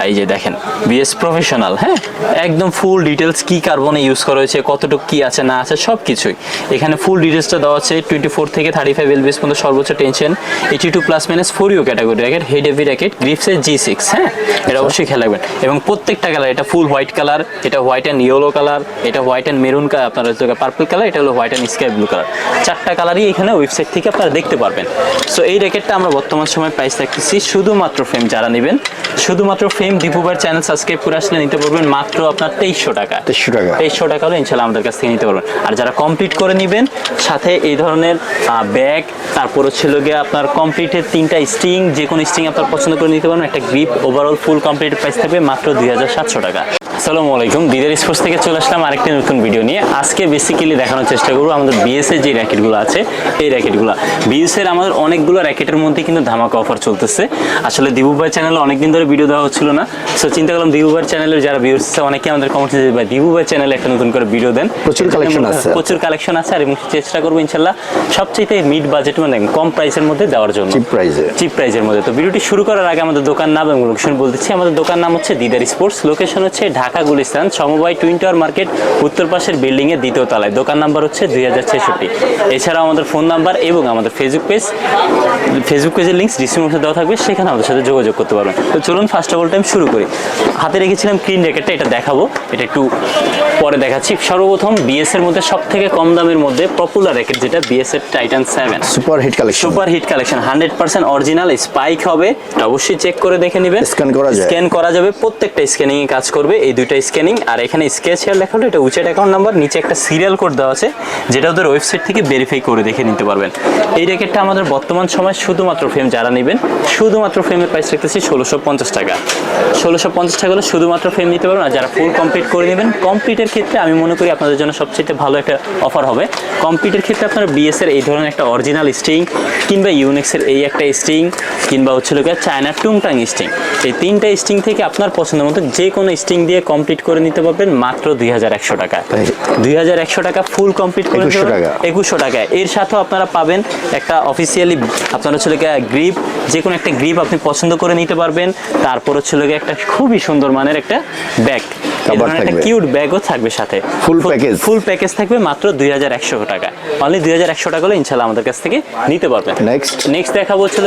এই যে দেখেন বিএস প্রফেশনাল, হ্যাঁ একদম ফুল ডিটেলস কি কার্বনে ইউজ করা হয়েছে, কতটুকু কি আছে না আছে সব কিছুই এখানে ফুল ডিটেলসটা দেওয়া আছে। 24 থেকে 35 এলবিএস পর্যন্ত সর্বোচ্চ tension, 82+- 4U category racket, head heavy racket, গ্রিপসের G6, হ্যাঁ এটা অবশ্যই খেয়াল রাখবেন। এবং প্রত্যেকটা কালার, এটা ফুল হোয়াইট কালার, এটা হোয়াইট অ্যান্ড ইয়েলো কালার, এটা হোয়াইট অ্যান্ড মেরুন কালার, আপনার হচ্ছে পার্পল কালার, এটা হলো white and sky blue colour. চারটা কালারই এখানে ওয়েবসাইট থেকে আপনারা দেখতে পারবেন। সো এই র্যাকেটটা আমরা বর্তমান সময় প্রাইস রাখতেছি শুধুমাত্র ফ্রেম যারা নেবেন, শুধুমাত্র ফ্রেম দীপু ভাইয়ের চ্যানেল সাবস্ক্রাইব করে আসলে নিতে পারবেন মাত্র আপনার 2300 টাকা। 2300 টাকা হলে ইনশাল্লাহ আমাদের কাছ থেকে নিতে পারবেন। আর যারা কমপ্লিট করে নেবেন সাথে এই ধরনের ব্যাগ, তারপর ছিল গিয়ে আপনার কমপ্লিটের 3টা স্ট্রিং, যে কোনো স্ট্রিং আপনার পছন্দ করে নিতে পারবেন, একটা grip, overall full complete price থাকবে মাত্র 2700 টাকা। আসসালামু আলাইকুম, দিদার স্পোর্টস থেকে চলে আসলাম আরেকটি নতুন ভিডিও নিয়ে। আজকে বেসিক্যালি দেখানোর চেষ্টা করবো আমাদের বিএসএর যে র্যাকেটগুলো আছে, এই র্যাকেটগুলো বিএসএর আমাদের অনেকগুলো র্যাকেটের মধ্যে কিন্তু ধামাকা অফার চলতেছে। আসলে দীপু ভাই চ্যানেলে অনেকদিন ধরে ভিডিও দেওয়া হচ্ছিল না, সো চিন্তা করলাম দীপু ভাই চ্যানেলের যারা ভিউয়ার্স আছে অনেকে আমাদের কমেন্টে যে ভাই দীপু ভাই চ্যানেলে একটা নতুন করে ভিডিও দেন, প্রচুর কালেকশন আছে আর এবং চেষ্টা করবো ইনশাল্লাহ সবচেয়ে মিড বাজেট মানে কম প্রাইসের মধ্যে দেওয়ার জন্য, চিপ প্রাইসের মধ্যে। তো ভিডিওটি শুরু করার আগে আমাদের দোকান নাম এবং লোকেশন বলতেছি। আমাদের দোকান নাম হচ্ছে দিদার স্পোর্টস, লোকেশন হচ্ছে ঢাকা গুলিস্তান সমবায় টুইন টাওয়ার মার্কেট উত্তর পাশের বিল্ডিং এর দ্বিতীয় তলায়, দোকান নাম্বার হচ্ছে 2066। এছাড়াও আমাদের ফোন নাম্বার এবং আমাদের ফেসবুক পেজের লিঙ্ক ডিসক্রিপশনে দেওয়া থাকবে, সেখানে আমাদের সাথে যোগাযোগ করতে পারবেন। তো চলুন ফার্স্ট অফ অল টাইম শুরু করি। হাতে রেখেছিলাম ক্লিন র্যাকেটটা, এটা দেখাবো, এটা একটু পরে দেখাচ্ছি। সর্বপ্রথম বিএস এর মধ্যে সব থেকে কম দামের মধ্যে পপুলার র্যাকেট যেটা বিএস এর Titan 7 super hit collection 100% original spike হবে, এটা অবশ্যই চেক করে দেখে নেবেন। স্ক্যান করা যাবে, প্রত্যেকটা স্ক্যানিং এ কাজ করবে এই দুইটা স্ক্যানিং। আর এখানে স্কেচ হেয়ার লেখা হলো, এটা উইচেট অ্যাকাউন্ট নাম্বার, নিচে একটা সিরিয়াল কোড দেওয়া আছে যেটা ওদের ওয়েবসাইট থেকে ভেরিফাই করে দেখে নিতে পারবেন। এই র্যাকেটটা আমাদের বর্তমান সময় শুধুমাত্র ফ্রেম যারা নেবেন, শুধুমাত্র ফ্রেমের প্রাইস রাখতেছি 1650 টাকা। 1650 টাকা হলে শুধুমাত্র ফ্রেম নিতে পারবেন। আর যারা ফুল কমপ্লিট করে নেবেন, কমপ্লিটের ক্ষেত্রে আমি মনে করি আপনাদের জন্য সবচেয়ে ভালো একটা অফার হবে। কমপ্লিটের ক্ষেত্রে আপনারা বিএস এর এই ধরনের একটা অরিজিনাল স্ট্রিং, কিংবা ইউনিক্সের এই একটা স্ট্রিং, কিংবা হচ্ছে লোকের চায়নার টুংটাং স্ট্রিং, এই 3টা স্ট্রিং থেকে আপনার পছন্দের মতো যে কোনো স্ট্রিং দিয়ে কমপ্লিট করে নিতে পারবেন মাত্র 2100 টাকা। 2100 টাকা ফুল কমপ্লিট করে 2100 টাকা। এর সাথেও আপনারা পাবেন একটা অফিসিয়ালি আপনার হচ্ছে গ্রিপ, যে কোনো একটা গ্রিপ আপনি পছন্দ করে নিতে পারবেন। তারপর হচ্ছে একটা খুবই সুন্দর মানের একটা ব্যাগ, একটা কিউট ব্যাগও থাকবে সাথে, ফুল প্যাকেজ থাকবে মাত্র 2100 টাকা। অনলি 2100 টাকা হলে ইনশাআল্লাহ আমাদের কাছ থেকে নিতে পারবেন। নেক্সট দেখাবো হচ্ছে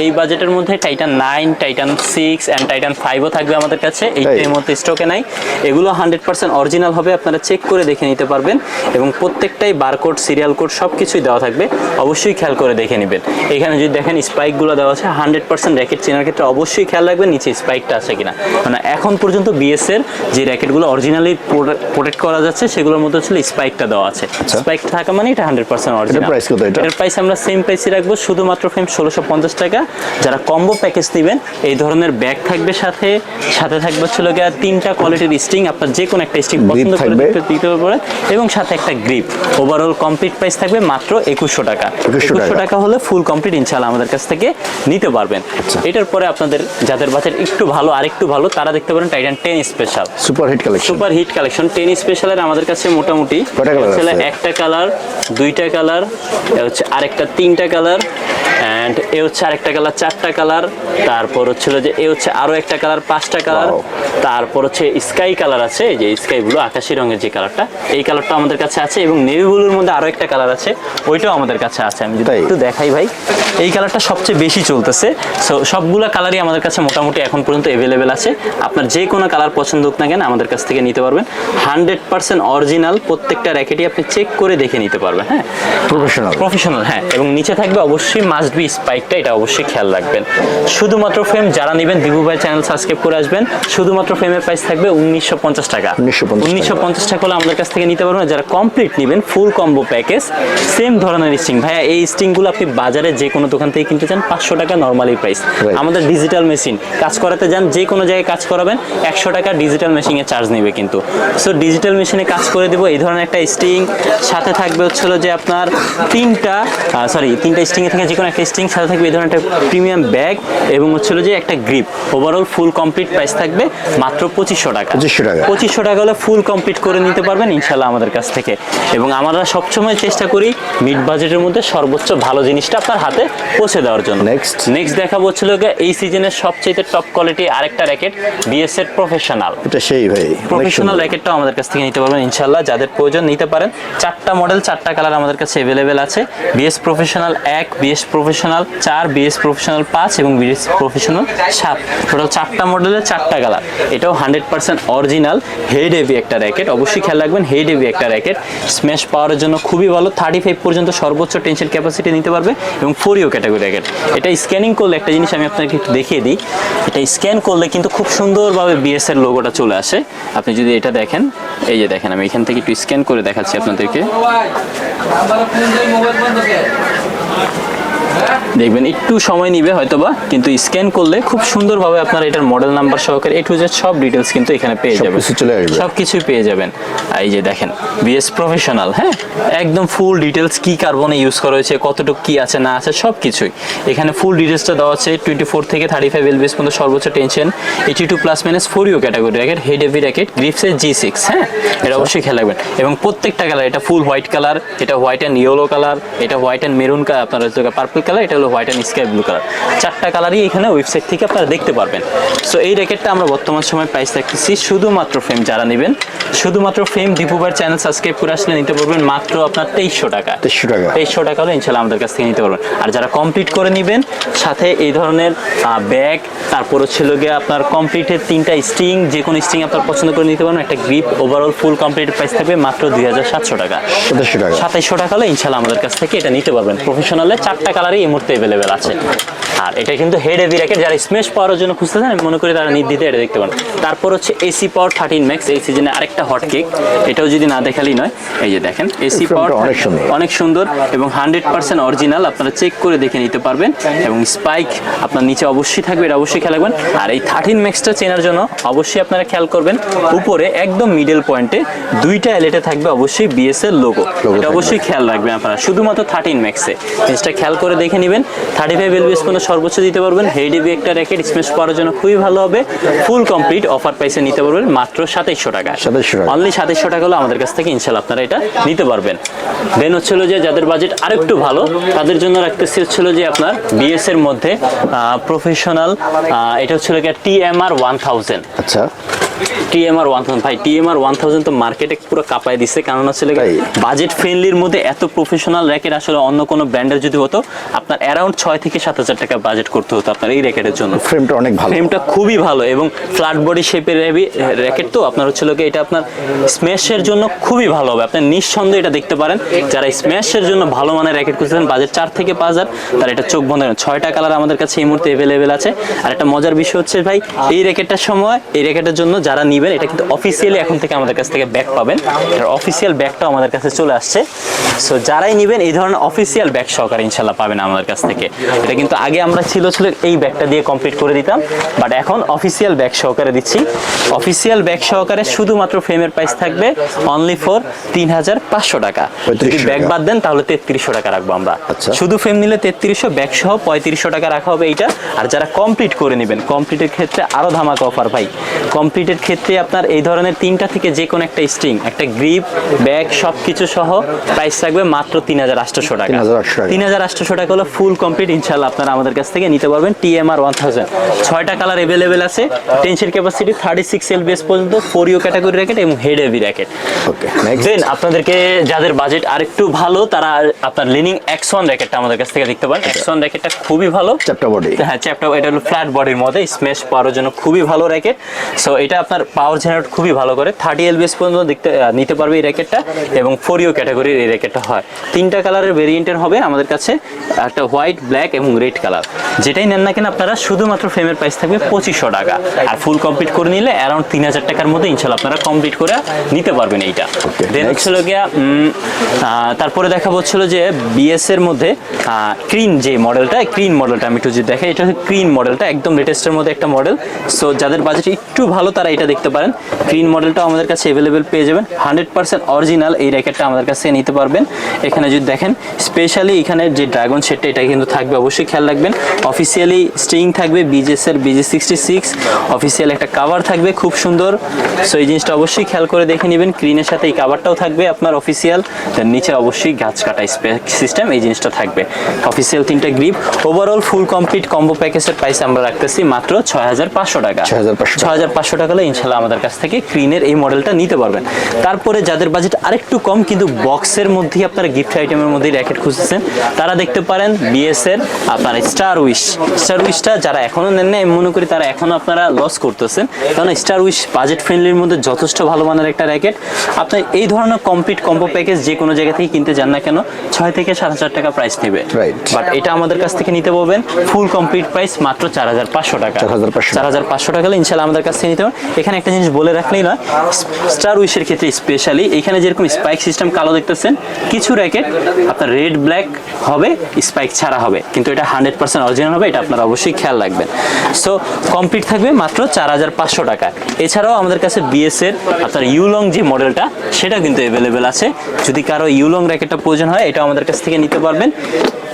এই বাজেটের মধ্যে টাইটান 9, টাইটান 6 এন্ড টাইটান 5ও থাকবে আমাদের কাছে। এইটার মধ্যে স্টকে নাই, এগুলো 100% অরিজিনাল হবে, আপনারা চেক করে দেখে নিতে পারবেন। এবং প্রত্যেকটাই বারকোড, সিরিয়াল কোড সবকিছুই দেওয়া থাকবে, অবশ্যই খেয়াল করে দেখে নেবেন। এখানে যদি দেখেন স্পাইকগুলো দেওয়া আছে, 100% র্যাকেট চেনার ক্ষেত্রে অবশ্যই খেয়াল রাখবেন নিচে স্পাইকটা আছে কিনা। মানে এখন পর্যন্ত বিএস এর যে র্যাকেটগুলো অরিজিনালি প্রোটেক্ট করা যাচ্ছে সেগুলোর মধ্যে হচ্ছে স্পাইকটা দেওয়া আছে। স্পাইকটা থাকা মানে এটা 100% অরিজিনাল। এর প্রাইস আমরা সেম প্রাইসে রাখবো, শুধুমাত্র ফ্রেম 1650 টাকা। যারা কম্বো প্যাকেজ নেবেন, এই ধরনের ব্যাগ থাকবে সাথে থাকবে হচ্ছে 3টা কোয়ালিটির স্ট্রিং, আপনার যে কোনো একটা স্ট্রিং পছন্দ করে দিতে পারবেন, এবং সাথে একটা গ্রিপ। ওভারঅল কমপ্লিট প্রাইস থাকবে মাত্র 2100 টাকা। 2100 টাকা হলে ফুল কমপ্লিট ইনশাআল্লাহ আমাদের কাছ থেকে নিতে পারবেন। এটার পরে আপনাদের যাদের বাজেট একটু ভালো, আরেকটু ভালো, তারা দেখতে পারেন Titan 10 special super hit collection. 10 স্পেশালের আমাদের কাছে মোটামুটি একটা কালার, 2টা কালার, হচ্ছে আরেকটা 3টা কালার, এন্ড এ হচ্ছে আরেকটা কালার, 4টা কালার, তারপর হচ্ছিল যে এ হচ্ছে আরো একটা কালার, 5টা কালার, তারপর হচ্ছে স্কাই কালার আছে, এই যে স্কাই ব্লু আকাশী রঙের যে কালারটা, এই কালারটা আমাদের কাছে আছে। এবং নেভি ব্লুর মধ্যে আরো একটা কালার আছে, ওইটাও আমাদের কাছে আছে। আমি যদি একটু দেখাই ভাই, এই কালারটা সবচেয়ে বেশি চলতেছে। সো সবগুলা কালারই আমাদের কাছে মোটামুটি এখন পর্যন্ত অ্যাভেলেবেল আছে। আপনার যে কোনো কালার পছন্দ হোক না কেন আমাদের কাছ থেকে নিতে পারবেন। 100% অরিজিনাল, প্রত্যেকটা র্যাকেটই আপনি চেক করে দেখে নিতে পারবেন। হ্যাঁ, প্রফেশনাল, হ্যাঁ। এবং নিচে থাকবে অবশ্যই মাস্ট বি স্পাইকটা, এটা অবশ্যই খেয়াল রাখবেন। শুধুমাত্র ফ্রেম যারা নেবেন, দীপু ভাই চ্যানেল সাবস্ক্রাইব করে আসবেন। শুধুমাত্র ফ্রেমের প্রাইস থাকবে 1950 টাকা। 1950 টাকা হলে আমাদের কাছ থেকে নিতে পারবেন। যারা কমপ্লিট নেবেন ফুল কম্বো প্যাকেজ, সেম ধরনের স্ট্রিং, ভাইয়া এই স্ট্রিংগুলো আপনি বাজারে যে কোনো দোকান থেকে কিনতে চান 500 টাকা নরমালি প্রাইস। আমাদের ডিজিটাল মেশিন কাজ করাতে যান, যে কোনো জায়গায় কাজ করাবেন 100 টাকা ডিজিটাল মেশিনে এ চার্জ নেবে কিন্তু। সো ডিজিটাল মেশিনে কাজ করে দেবো এই ধরনের একটা স্টিং, সাথে থাকবে হচ্ছিল যে আপনার তিনটা স্টিং এ থেকে যে কোনো একটা স্টিং, সাথে থাকবে এই ধরনের একটা প্রিমিয়াম ব্যাগ এবং হচ্ছিল যে একটা grip. Overall full complete price থাকবে মাত্র 2500 টাকা। 2500 টাকা হলে ফুল কমপ্লিট করে নিতে পারবেন ইনশাল্লাহ আমাদের কাছ থেকে। এবং আমরা সবসময় চেষ্টা করি মিড বাজেটের মধ্যে সর্বোচ্চ ভালো জিনিসটা আপনার হাতে পৌঁছে দেওয়ার জন্য। নেক্সট দেখাবো হচ্ছিল এই সিজনের সবচেয়ে টপ কোয়ালিটি আরেকটা র্যাকেট, বিএস এর প্রফেশনাল। এটা সেই ভাই প্রফেশনাল র্যাকেটটাও আমাদের কাছ থেকে নিতে পারবেন ইনশাল্লাহ, যাদের প্রয়োজন নিতে পারেন। 4টা মডেল 4টা কালার আমাদের কাছে অ্যাভেলেবেল আছে। BS professional 1, BS professional 4, BS professional 5 এবং বিএস প্রফেশনাল 7। টোটাল 4টা মডেলের 4টা কালার। এটাও 100% অরিজিনাল হেড হেভি একটা র্যাকেট। অবশ্যই খেয়াল রাখবেন হেড হেভি একটা র্যাকেট, স্ম্যাশ পাওয়ারের জন্য খুবই ভালো। 35 পর্যন্ত সর্বোচ্চ টেনশন ক্যাপাসিটি নিতে পারবে এবং 4U ক্যাটাগরি র্যাকেট। এটা স্ক্যানিং করলে একটা জিনিস আমি আপনাকে একটু দেখিয়ে দিই, এটা স্ক্যান করলে কিন্তু খুব সুন্দরভাবে বিএস এর লোগোটা চলে আসে। আপনি যদি এটা দেখেন, এই যে দেখেন আমি এখান থেকে একটু স্ক্যান করে দেখাচ্ছি আপনাদেরকে, দেখবেন একটু সময় নিবে হয়তোবা, কিন্তু স্ক্যান করলে খুব সুন্দরভাবে আপনার এটার মডেল নাম্বার সহকারে A to Z সব ডিটেলস কিন্তু এখানে পেয়ে যাবেন, সবকিছুই পেয়ে যাবেন। এই যে দেখেন বিএস প্রফেশনাল, হ্যাঁ একদম ফুল ডিটেলস কি কার্বনে ইউজ করা হয়েছে, কতটুকু কি আছে না আছে সবকিছুই এখানে ফুল ডিটেলসটা দেওয়া আছে। 24 থেকে 35 এলবিএস পর্যন্ত সর্বোচ্চ tension, 82+- 4U category racket, head heavy racket, গ্রিপসের G6। হ্যাঁ এটা অবশ্যই খেয়াল রাখবেন। এবং প্রত্যেকটা কালার, এটা ফুল হোয়াইট কালার, এটা হোয়াইট অ্যান্ড ইয়েলো কালার, এটা হোয়াইট অ্যান্ড মেরুন কালার, আপনার হচ্ছে পার্পল কালার, এটা হলো white and sky blue colour. 4টা কালারই এখানে ওয়েবসাইট থেকে আপনারা দেখতে পারবেন। সো এই র্যাকেটটা আমরা বর্তমান সময় প্রাইস রাখতেছি শুধুমাত্র ফ্রেম যারা নেবেন, শুধুমাত্র ফ্রেম দীপু ভাইয়ের চ্যানেল সাবস্ক্রাইব করে আসলে নিতে পারবেন মাত্র আপনার 2300 টাকা। 2300 টাকা হলে ইনশাল্লাহ আমাদের কাছ থেকে নিতে পারবেন। আর যারা কমপ্লিট করে নেবেন সাথে এই ধরনের ব্যাগ, তারপর ছিল গিয়ে আপনার কমপ্লিটের 3টা স্টিং, যে কোনো স্টিং আপনার পছন্দ করে নিতে পারবেন, একটা grip, overall full complete price থাকবে মাত্র 2700 টাকা। 2700 টাকা হলে ইনশাল্লাহ আমাদের কাছ থেকে এটা নিতে পারবেন। প্রফেশনালে 4টা কালারই এই মুহূর্তে অ্যাভেলেবেল আছে। আর এটা কিন্তু হেড হেভি র্যাকেট, যারা স্ম্যাশ পাওয়ার জন্য খুঁজতেছেন আমি মনে করি তারা নির্দ্বিধায় এটা দেখতে পারেন। তারপর হচ্ছে এসি পাওয়ার 13 ম্যাক্স, এই সিজনে আরেকটা হট কেক, এটাও যদি না দেখালেই নয়। এই যে দেখেন এসি পাওয়ার অনেক সুন্দর এবং 100% অরিজিনাল, আপনারা চেক করে দেখে নিতে পারবেন। এবং স্পাইক আপনার নিচে অবশ্যই থাকবে, এটা অবশ্যই খেয়াল রাখবেন। আর এই 13 ম্যাক্সটা চেনার জন্য অবশ্যই আপনারা খেয়াল করবেন, উপরে একদম মিডল পয়েন্টে 2টা এলএটে থাকবে অবশ্যই বিএস এর লোগো, এটা অবশ্যই খেয়াল রাখবেন আপনারা শুধুমাত্র 13 ম্যাক্সে। জিনিসটা খেয়াল করে দেখে নেবেন। 35 এলবিএস পর্যন্ত সর্বোচ্চ দিতে পারবেন। হেড হেভি একটা র্যাকেট, স্ম্যাশ পাওয়ার জন্য খুবই ভালো হবে। ফুল কমপ্লিট অফার প্রাইসে নিতে পারবেন মাত্র 2700 টাকা। অনলি 2700 টাকা হলো আমাদের কাছ থেকে ইনশাল্লাহ আপনারা এটা নিতে পারবেন। দেন হচ্ছিল যে যাদের বাজেট আরেকটু ভালো তাদের জন্য রাখতেছি হচ্ছিল যে আপনার বিএস এর মধ্যে প্রফেশনাল, এটা হচ্ছিল কি TMR 1000। আচ্ছা TMR 1000 ভাই, TMR 1000 তো মার্কেটে পুরো কাঁপায় দিচ্ছে, কারণ হচ্ছে বাজেট ফ্রেন্ডলির মধ্যে এত প্রফেশনাল র্যাকেট আসলে অন্য কোনো ব্র্যান্ডের যদি হতো আপনার অ্যারাউন্ড 6 থেকে 7000 টাকা বাজেট করতে হতো আপনার এই র্যাকেটের জন্য। ফ্রেমটা অনেক ভালো, ফ্রেমটা খুবই ভালো এবং ফ্ল্যাট বডি শেপের র্যাকেট, তো আপনার হচ্ছিল কি এটা আপনার স্ম্যাশের জন্য খুবই ভালো হবে। আপনি নিঃসন্দেহে এটা দেখতে পারেন, যারা স্ম্যাশের জন্য ভালো মানের র্যাকেট খুঁজছেন বাজেট 4 থেকে 5000, তার এটা চোখ বন্ধ করেন। 6টা কালার আমাদের কাছে এই মুহূর্তে অ্যাভেলেবেল আছে। আর একটা মজার বিষয় হচ্ছে ভাই, এই র্যাকেটটার সময় এই র্যাকেটের জন্য যারা নিবেন এটা কিন্তু অফিসিয়ালি এখন থেকে আমাদের কাছ থেকে ব্যাগ পাবেন। এর অফিসিয়াল ব্যাগটাও আমাদের কাছে চলে আসছে। সো যারাই নিবেন এই ধরনের অফিসিয়াল ব্যাগ সহকারে ইনশাল্লাহ পাবেন আমাদের কাছ থেকে। এটা কিন্তু আগে আমরা ছিল এই ব্যাগটা দিয়ে কমপ্লিট করে দিতাম, বাট এখন অফিসিয়াল ব্যাগ সহকারে দিচ্ছি। অফিসিয়াল ব্যাগ সহকারে শুধুমাত্র ফ্রেমের প্রাইস থাকবে অনলি ফর 3500 টাকা। যদি ব্যাগ বাদ দেন তাহলে 3300 টাকা রাখবো আমরা। শুধু ফ্রেম নিলে 3300, ব্যাগ সহ 3500 টাকা রাখা হবে এইটা। আর যারা কমপ্লিট করে নেবেন, কমপ্লিটের ক্ষেত্রে আরো ধামাকা অফার ভাই। কমপ্লিটের ক্ষেত্রে আপনার এই ধরনের 3টা থেকে যে কোনো একটা স্ট্রিং, একটা গ্রিপ, ব্যাগ সবকিছু সহ প্রাইস থাকবে মাত্র 3800 টাকা। 3800 টাকা হলো ফুল কমপ্লিট ইনশাআল্লাহ আপনারা আমাদের কাছ থেকে নিতে পারবেন। TMR 1000 6টা কালার অ্যাভেলেবেল আছে। টেনশন ক্যাপাসিটি 36 এলবিএস পর্যন্ত, 4U ক্যাটাগরি র্যাকেট এবং head heavy racket. Okay next then আপনাদেরকে যাদের বাজেট আরেকটু ভালো তারা আপনার লিনিং X1 র্যাকেটটা আমাদের কাছ থেকে দেখতে পারেন। X1 র্যাকেটটা খুবই ভালো, চ্যাপ্টার বডি, হ্যাঁ চ্যাপ্টার, এটা হলো ফ্ল্যাট বডির মধ্যে, স্ম্যাশ পাওয়ার জন্য খুবই ভালো র্যাকেট। সো এটা আপনার পাওয়ার জেনারেট খুবই ভালো করে, 30 এলবিএস পর্যন্ত নিতে পারবে এই র্যাকেটটা এবং 4U ক্যাটাগরির এই র্যাকেটটা হয়। 3টা কালারের ভেরিয়েন্টের হবে আমাদের কাছে, একটা হোয়াইট, ব্ল্যাক এবং রেড কালার। যেটাই নেন না কেন আপনারা শুধুমাত্র ফ্রেমের প্রাইস থাকবে 2500 টাকা। আর ফুল কমপ্লিট করে নিলে অ্যারাউন্ড 3000 টাকার মধ্যে ইনশাল্লাহ আপনারা কমপ্লিট করে নিতে পারবেন এইটা। দেন হচ্ছিল গিয়া তারপরে দেখা হচ্ছিল যে বিএস এর মধ্যে ক্রিন যে মডেলটা, আমি একটু যদি দেখাই, এটা হচ্ছে ক্রিন মডেলটা, একদম লেটেস্টের মধ্যে একটা মডেল। সো যাদের বাজেট একটু ভালো তারা এটা দেখতে পারেন, গ্রিন মডেলটাও আমাদের কাছে অ্যাভেলেবেল পেয়ে যাবেন। 100% অরিজিনাল এই র্যাকেটটা আমাদের কাছে নিতে পারবেন। এখানে যদি দেখেন স্পেশালি এখানে যে ড্রাগন সেটটা এটা কিন্তু থাকবে, অবশ্যই খেয়াল রাখবেন। অফিসিয়ালি স্ট্রিং থাকবে বিজেস এর BG66, অফিসিয়াল একটা কাভার থাকবে খুব সুন্দর। সো এই জিনিসটা অবশ্যই খেয়াল করে দেখে নেবেন। গ্রিনের সাথে এই কাভারটাও থাকবে আপনার অফিসিয়াল, নিচে অবশ্যই গাছ কাটা সিস্টেম এই জিনিসটা থাকবে। অফিসিয়াল 3টা grip. Overall full complete combo প্যাকেজের প্রাইস আমরা রাখতেছি মাত্র 6500 টাকা। 6500 টাকা হলে ইনশাল্লাহ আমাদের কাছ থেকে ক্রিনের এই মডেলটা নিতে পারবেন। তারপরে যাদের বাজেট আরেকটু কম কিন্তু বক্সের মধ্যেই আপনারা গিফট আইটেমের মধ্যে র্যাকেট খুঁজতেছেন, তারা দেখতে পারেন বিএস এর আপনার স্টার উইশটা যারা এখনো নেন না, আমি মনে করি তারা এখনো আপনারা লস করতেছেন, কারণ স্টার উইশ বাজেট ফ্রেন্ডলির মধ্যে যথেষ্ট ভালো মানের একটা র্যাকেট। আপনার এই ধরনের কমপ্লিট কম্বো প্যাকেজ যে কোনো জায়গা থেকে কিনতে যান না কেন 6 থেকে 7000 টাকা প্রাইস নেবে, বাট এটা আমাদের কাছ থেকে নিতে পারবেন ফুল কমপ্লিট প্রাইস মাত্র 4500 টাকা। 4500 টাকা হলে ইনশাআল্লাহ আমাদের কাছ থেকে নিতে পারবেন। এখানে একটা জিনিস বলে রাখলেই নয়, স্টার উইশের ক্ষেত্রে স্পেশালি এখানে যেরকম স্পাইক সিস্টেম কালো দেখতেছেন, কিছু র্যাকেট আপনার রেড ব্ল্যাক হবে, স্পাইক ছাড়া হবে, কিন্তু এটা 100% অরিজিনাল হবে, এটা আপনারা অবশ্যই খেয়াল রাখবেন। সো কমপ্লিট থাকবে মাত্র 4500 টাকা। এছাড়াও আমাদের কাছে বিএস এর আপনার ইউলং যে মডেলটা সেটা কিন্তু অ্যাভেলেবেল আছে। যদি কারো ইউলং র্যাকেটটা প্রয়োজন হয় এটা আমাদের কাছ থেকে নিতে পারবেন।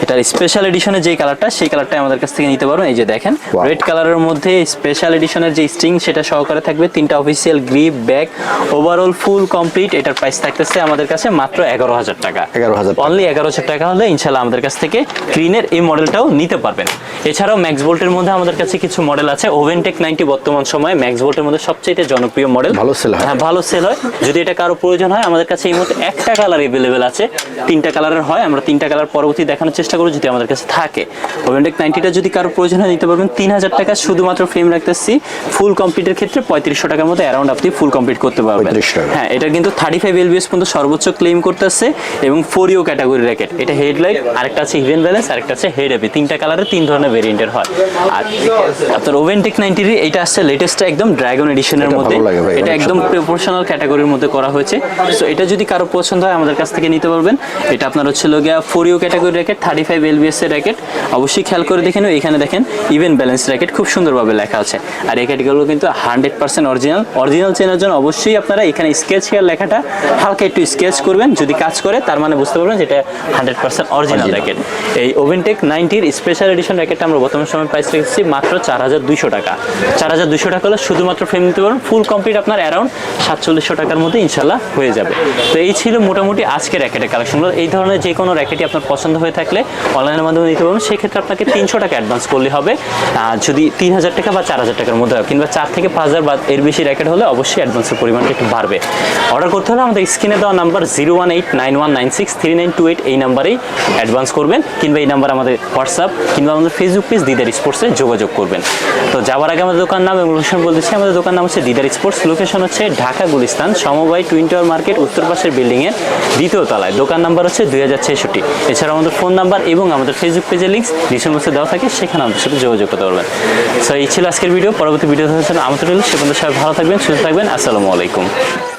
এটার স্পেশাল এডিশনের যে কালারটা সেই কালারটাই আমাদের কাছ থেকে নিতে পারবেন। এই যে দেখেন রেড কালারের মধ্যে স্পেশাল এডিশনের যে স্ট্রিং সেটা সহকারে থাকবে, 3টা official grip bag, overall full complete. এটার প্রাইস থাকতেছে আমাদের কাছে মাত্র 11000 টাকা। অনলি 11000 টাকা হলে ইনশাআল্লাহ আমাদের কাছ থেকে ক্রিনের এই মডেলটাও নিতে পারবেন। এছাড়াও ম্যাক্স ভোল্টের মধ্যে আমাদের কাছে কিছু মডেল আছে। ওভেনটেক 90 বর্তমান সময়ে ম্যাক্স ভোল্টের মধ্যে সবচেয়ে জনপ্রিয় মডেল, ভালো সেল হয়। হ্যাঁ, ভালো সেল হয়। যদি এটা কারো প্রয়োজন হয় আমাদের কাছে এই মুহূর্তে একটা কালার অ্যাভেলেবেল আছে, 3টা কালারের হয়, আমরা 3টা কালার পরবর্তী দেখানোর চেষ্টা করব যদি আমাদের কাছে থাকে। ওভেনটেক 90টা যদি কারো প্রয়োজন হয় নিতে পারবেন 3000 টাকা। শুধুমাত্র ফ্রেম রাখতেছি ফুল কমপ্লিটের ক্ষেত্রে 3500 টাকার মধ্যে অ্যারাউন্ড আপনি ফুল কমপ্লিট করতে পারবেন। হ্যাঁ, এটা কিন্তু 35 LBS পর্যন্ত সর্বোচ্চ ক্লেম করতেছে এবং 4U ক্যাটাগরি র্যাকেট। এটা হেডলাইট, আরেকটা আছে ইভেন ব্যালেন্স, আরেকটা আছে হেড অ্যাপি। 3টা কালারে 3 ধরনের ভেরিয়েন্টের হয়। আর আপনার ওভেনটেক 90 এটা আসছে লেটেস্ট একদম ড্রাগন এডিশনের মধ্যে, এটা একদম প্রফেশনাল ক্যাটাগরির মধ্যে করা হয়েছে। সো এটা যদি কারো পছন্দ হয় আমাদের কাছ থেকে নিতে পারবেন। এটা আপনার হচ্ছে লগিয়া 4U ক্যাটাগরি র্যাকেট, 35 LBS এর র্যাকেট। অবশ্যই খেয়াল করে দেখেন এখানে দেখেন ইভেন ব্যালেন্স র্যাকেট খুব সুন্দরভাবে লেখা আছে। আর এই ক্যাটাগরিগুলো কিন্তু 100% অরিজিনাল চেনার জন্য অবশ্যই আপনারা এখানে স্কেচ হেয়ার লেখাটা হালকা একটু স্কেচ করবেন, যদি কাজ করে তার মানে বুঝতে পারবেন যেটা 100% অরিজিনাল র্যাকেট। এই ওভেনটেক 90 স্পেশাল এডিশন র্যাকেটটা আমরা বর্তমান সময় প্রাইস রেখেছি মাত্র 4200 টাকা। 4200 টাকা হলে শুধুমাত্র ফ্রেম নিতে পারবেন, ফুল কমপ্লিট আপনার অ্যারাউন্ড 4700 টাকার মধ্যে ইনশাল্লাহ হয়ে যাবে। তো এই ছিল মোটামুটি আজকের র্যাকেটের কালেকশনগুলো। এই ধরনের যে কোনো র্যাকেটই আপনার পছন্দ হয়ে থাকলে অনলাইনের মাধ্যমে নিতে পারবেন। সেক্ষেত্রে আপনাকে 300 টাকা অ্যাডভান্স করলে হবে। যদি 3000 টাকা বা 4000 টাকার মধ্যে হয়, কিংবা 4 থেকে 5000 বা এর বেশি র্যাকেট হলে অবশ্যই অ্যাডভান্সের পরিমাণটা একটু বাড়বে। অর্ডার করতে হলে আমাদের স্ক্রিনে দেওয়া নাম্বার 01891963928 এই নাম্বারেই অ্যাডভান্স করবেন, কিংবা এই নাম্বার আমাদের হোয়াটসঅ্যাপ কিংবা আমাদের ফেসবুক পেজ দিদার স্পোর্টসে যোগাযোগ করবেন। তো যাওয়ার আগে আমাদের দোকান নাম এবং লোকেশন বলতেছি। আমাদের দোকান নাম হচ্ছে দিদার স্পোর্টস, লোকেশন হচ্ছে ঢাকা গুলিস্তান সমবায় টুইন টাওয়ার মার্কেট উত্তর পাশের বিল্ডিংয়ের 2য় তলায়। দোকান নাম্বার হচ্ছে 2066। এছাড়াও আমাদের ফোন নাম্বার এবং আমাদের ফেসবুক পেজের লিঙ্ক ডিসক্রিপশন বক্সে দেওয়া থাকে, সেখানে আমাদের সাথে যোগাযোগ করতে পারবেন। সো এই ছিল আজকের ভিডিও। পরবর্তী ভিডিও আমাদের সে পর্যন্ত সবাই ভালো থাকবেন, সুস্থ থাকবেন। আসসালামু আলাইকুম।